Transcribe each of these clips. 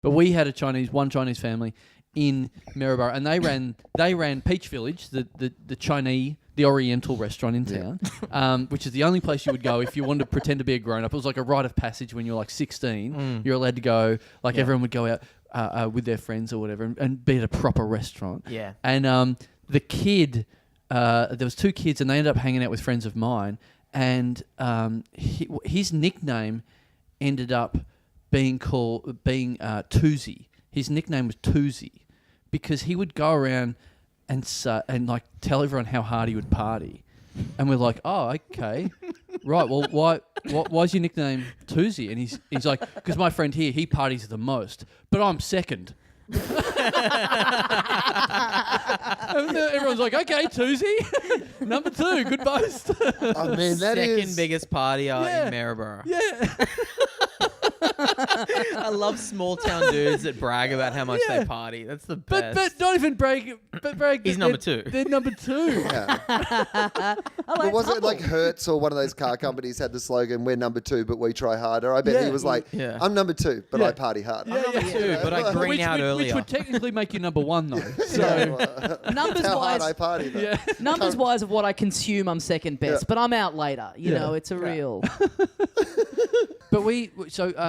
But we had one Chinese family in Maryborough, and they ran Peach Village, the Chinese, the Oriental restaurant in town, which is the only place you would go if you wanted to pretend to be a grown-up. It was like a rite of passage when you're like 16. You're allowed to go, everyone would go out with their friends or whatever and be at a proper restaurant. Yeah. And the kid, there was 2 kids, and they ended up hanging out with friends of mine, and his nickname ended up being Toozy. His nickname was Toozy because he would go around and like tell everyone how hard he would party, and we're like, oh, okay, right. Well, why's your nickname Toozy? And he's like, because my friend here, he parties the most, but I'm second. And everyone's like, okay, Toozy, number 2, good boast. I mean, that second biggest partier in Maryborough. Yeah. I love small town dudes that brag about how much they party. That's the best. But not even brag. But brag. He's number 2. They're number 2. Yeah. But was it like Hertz or one of those car companies had the slogan, we're number 2, but we try harder? I bet he was like, I'm number 2, but I party hard. I'm number 2, but I green out earlier. Which would technically make you number 1, though. So numbers-wise, I party, though. Yeah. Numbers-wise of what I consume, I'm second best, but I'm out later. You know, it's a real... But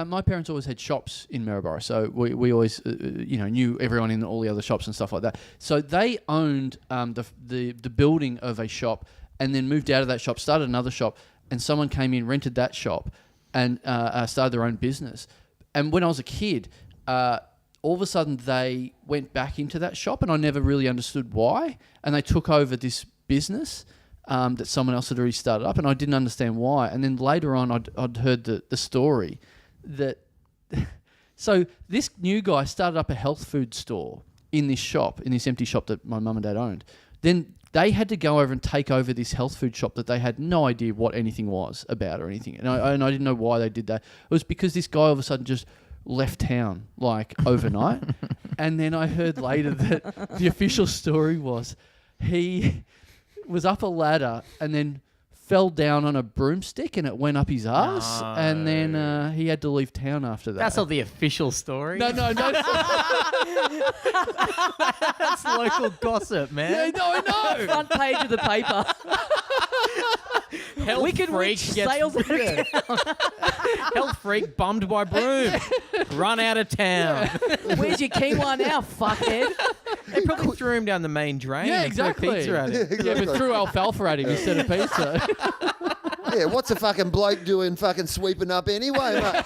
my parents always had shops in Maryborough, so we always knew everyone in all the other shops and stuff like that. So they owned the building of a shop, and then moved out of that shop, started another shop, and someone came in, rented that shop, and started their own business. And when I was a kid, all of a sudden they went back into that shop, and I never really understood why. And they took over this business that someone else had already started up, and I didn't understand why. And then later on, I'd heard the story that... So this new guy started up a health food store in this shop, in this empty shop that my mum and dad owned. Then they had to go over and take over this health food shop that they had no idea what anything was about or anything. And I didn't know why they did that. It was because this guy all of a sudden just left town, like, overnight. And then I heard later that the official story was he was up a ladder and then fell down on a broomstick and it went up his ass, and then he had to leave town after that. That's not the official story. No. That's local gossip, man. Yeah, no, I know. Front page of the paper. Health freak gets sales out of town. Health freak bummed by broom. Run out of town. Where's your quinoa now, fuckhead? They probably threw him down the main drain. Yeah, and threw exactly. pizza at him. Yeah, but threw alfalfa at him instead of pizza. Yeah, what's a fucking bloke doing fucking sweeping up anyway, mate?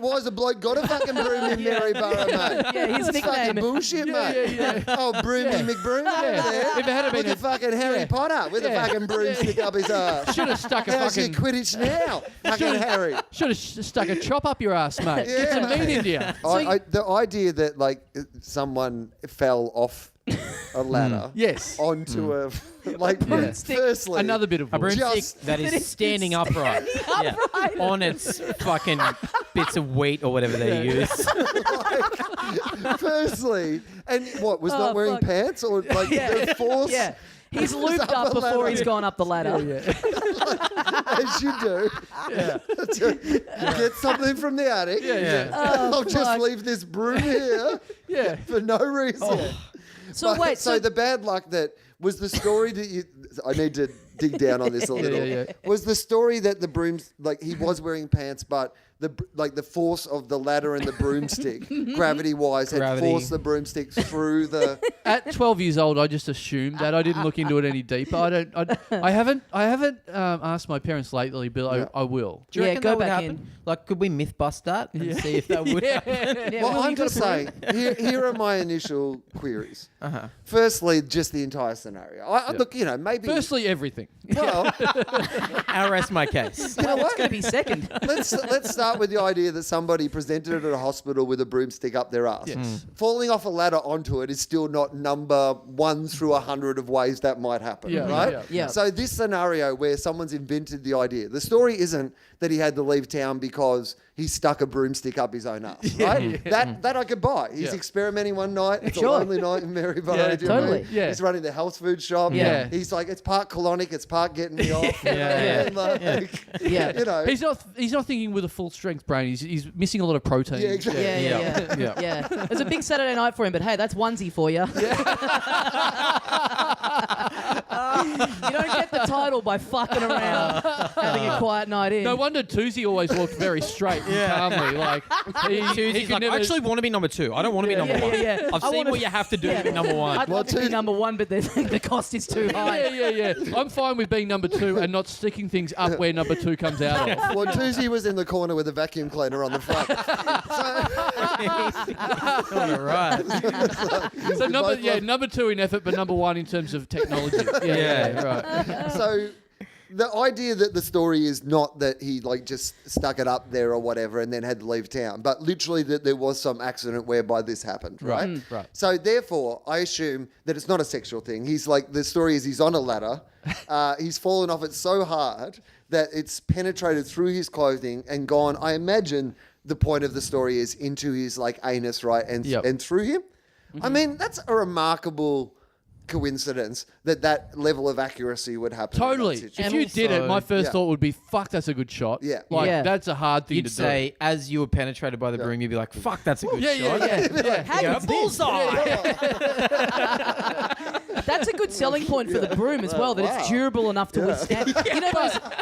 Why's a bloke got a fucking broom in Maryborough, mate? Yeah, his That's nickname. fucking bullshit, mate. Yeah. Oh, Broomy McBroom over there. If it had been With a fucking Harry Potter with a fucking broomstick up his ass. Should have stuck a How's your fucking... Quidditch now, fucking Harry? Should have stuck a chop up your ass, mate. Get some meat into you. The idea that like someone fell off a ladder Yes. onto a like broomstick. firstly Another bit of A wood. broomstick that is standing upright. Yeah. On its fucking bits of wheat or whatever they use. firstly, and what was not wearing pants or like the force. Yeah. He's was lubed up up a before ladder. he's gone up the ladder. As you do. To get something from the attic. I'll just leave this broom here for no reason. So wait, so the bad luck that was the story that you... I need to dig down on this a little. Was the story that the brooms... Like, he was wearing pants, but the force of the ladder and the broomstick, gravity-wise, had forced the broomstick through the... At 12 years old, I just assumed that. I didn't look into it any deeper. I haven't asked my parents lately, but I will. Do you reckon go that would back happen? in. Like, could we myth bust that and see if that would happen? Well, I'm just saying, here are my initial queries. Firstly, just the entire scenario. Look, maybe... Firstly, everything. Well, I'll rest my case. you know It's what? going to be second. Let's start with the idea that somebody presented at a hospital with a broomstick up their ass. Yes. Falling off a ladder onto it is still not number 1 through 100 of ways that might happen, Yeah, right? yeah. So this scenario where someone's invented the idea, the story isn't that he had to leave town because he stuck a broomstick up his own ass, right? That I could buy. He's experimenting one night. It's a lonely night in Maryborough. Yeah, totally. Yeah. He's running the health food shop. Yeah. He's like, it's part colonic, it's part getting me off. Yeah. You know. He's not thinking with a full strength brain. He's missing a lot of protein. Yeah, exactly. Yeah. It was a big Saturday night for him, but hey, that's onesie for you. You don't get the title by fucking around, having a quiet night in. No wonder Toosie always walked very straight and calmly. Like He's like, I actually want to be number 2. I don't want to be number 1. Yeah. I've seen what you have to do to be number 1. I'd love to be number 1, but the cost is too high. Yeah. I'm fine with being number 2 and not sticking things up where number 2 comes out of. Well, Toosie was in the corner with a vacuum cleaner on the front. All right. So number 2 in effort, but number 1 in terms of technology. Yeah, right. So the idea that the story is not that he like just stuck it up there or whatever and then had to leave town, but literally that there was some accident whereby this happened, right? Right. So therefore, I assume that it's not a sexual thing. He's like, the story is he's on a ladder. He's fallen off it so hard that it's penetrated through his clothing and gone. I imagine the point of the story is into his like anus, right, and through him. I mean, that's a remarkable coincidence that level of accuracy would happen. Totally. In that If situation. you did it, my first Yeah. thought would be, fuck, that's a good shot. Yeah. Like, that's a hard thing You'd to do. say, as you were penetrated by the broom, you'd be like, fuck, that's a good shot. Yeah. How Yeah, good's this? bullseye. That's a good selling point for the broom as well, that it's durable enough to withstand. You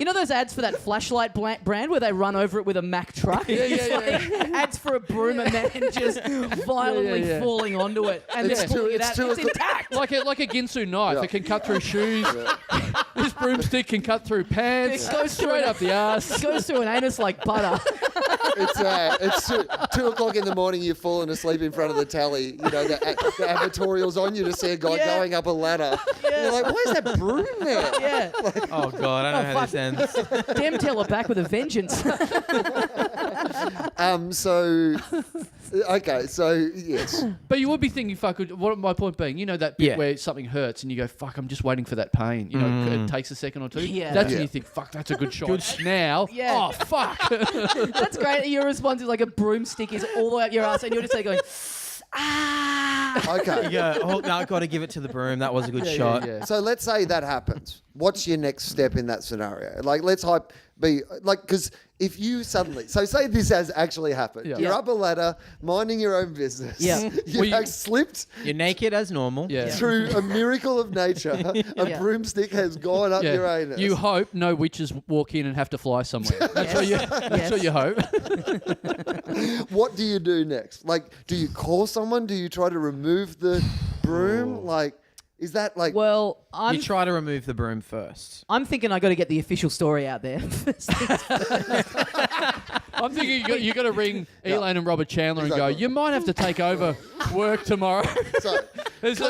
know those ads for that flashlight brand where they run over it with a Mack truck? Ads for a broom and then just violently falling onto it and then pulling it out. It's intact. Like a Ginsu knife. It can cut through shoes. This broomstick can cut through pants. It goes straight up the ass. It goes through an anus like butter. It's 2 o'clock in the morning. You've fallen asleep in front of the telly. You know the advertorials on you to see a guy going up a ladder. You're like, why is that broom there? Yeah. Oh, God, I know how this ends. Damn tail are back with a vengeance. So yes. But you would be thinking, fuck, what my point being, you know that bit where something hurts and you go, fuck, I'm just waiting for that pain. You know, it takes a second or 2. Yeah. That's when you think, fuck, that's a good shot. Now, Yeah. oh, fuck. That's great. Your response is like a broomstick is all the way up your ass and you're just like going, ah. Okay. You go, oh, no, I've got to give it to the broom. That was a good shot. Yeah. So let's say that happens. What's your next step in that scenario? Like, let's because if you suddenly, so say this has actually happened. Yeah. You're up a ladder, minding your own business. Yeah. You've slipped You're naked as normal. Yeah. through a miracle of nature. A broomstick has gone up your anus. You hope no witches walk in and have to fly somewhere. That's what you hope. What do you do next? Like, do you call someone? Do you try to remove the broom? Like, is that like... Well, You try to remove the broom first. I'm thinking I got to get the official story out there. I'm thinking you got to ring Elaine and Robert Chandler and go, Exactly. you might have to take over work tomorrow. So,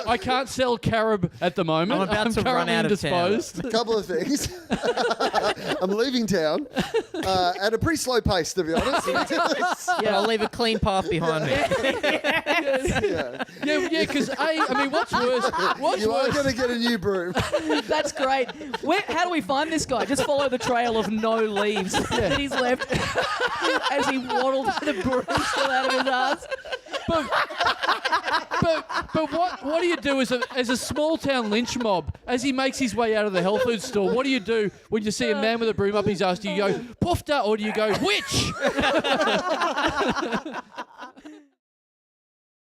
I can't sell carob at the moment. I'm about to run currently out of town. indisposed. a couple of things. I'm leaving town at a pretty slow pace, to be honest. But I'll leave a clean path behind me. Yeah. Because I mean, what's worse? You are going to get a new broom. That's great. How do we find this guy? Just follow the trail of no leaves that he's left as he waddled with the broom still out of his ass. But what do you do as a small town lynch mob as he makes his way out of the health food store? What do you do when you see a man with a broom up his ass? Do you go poofda or do you go witch?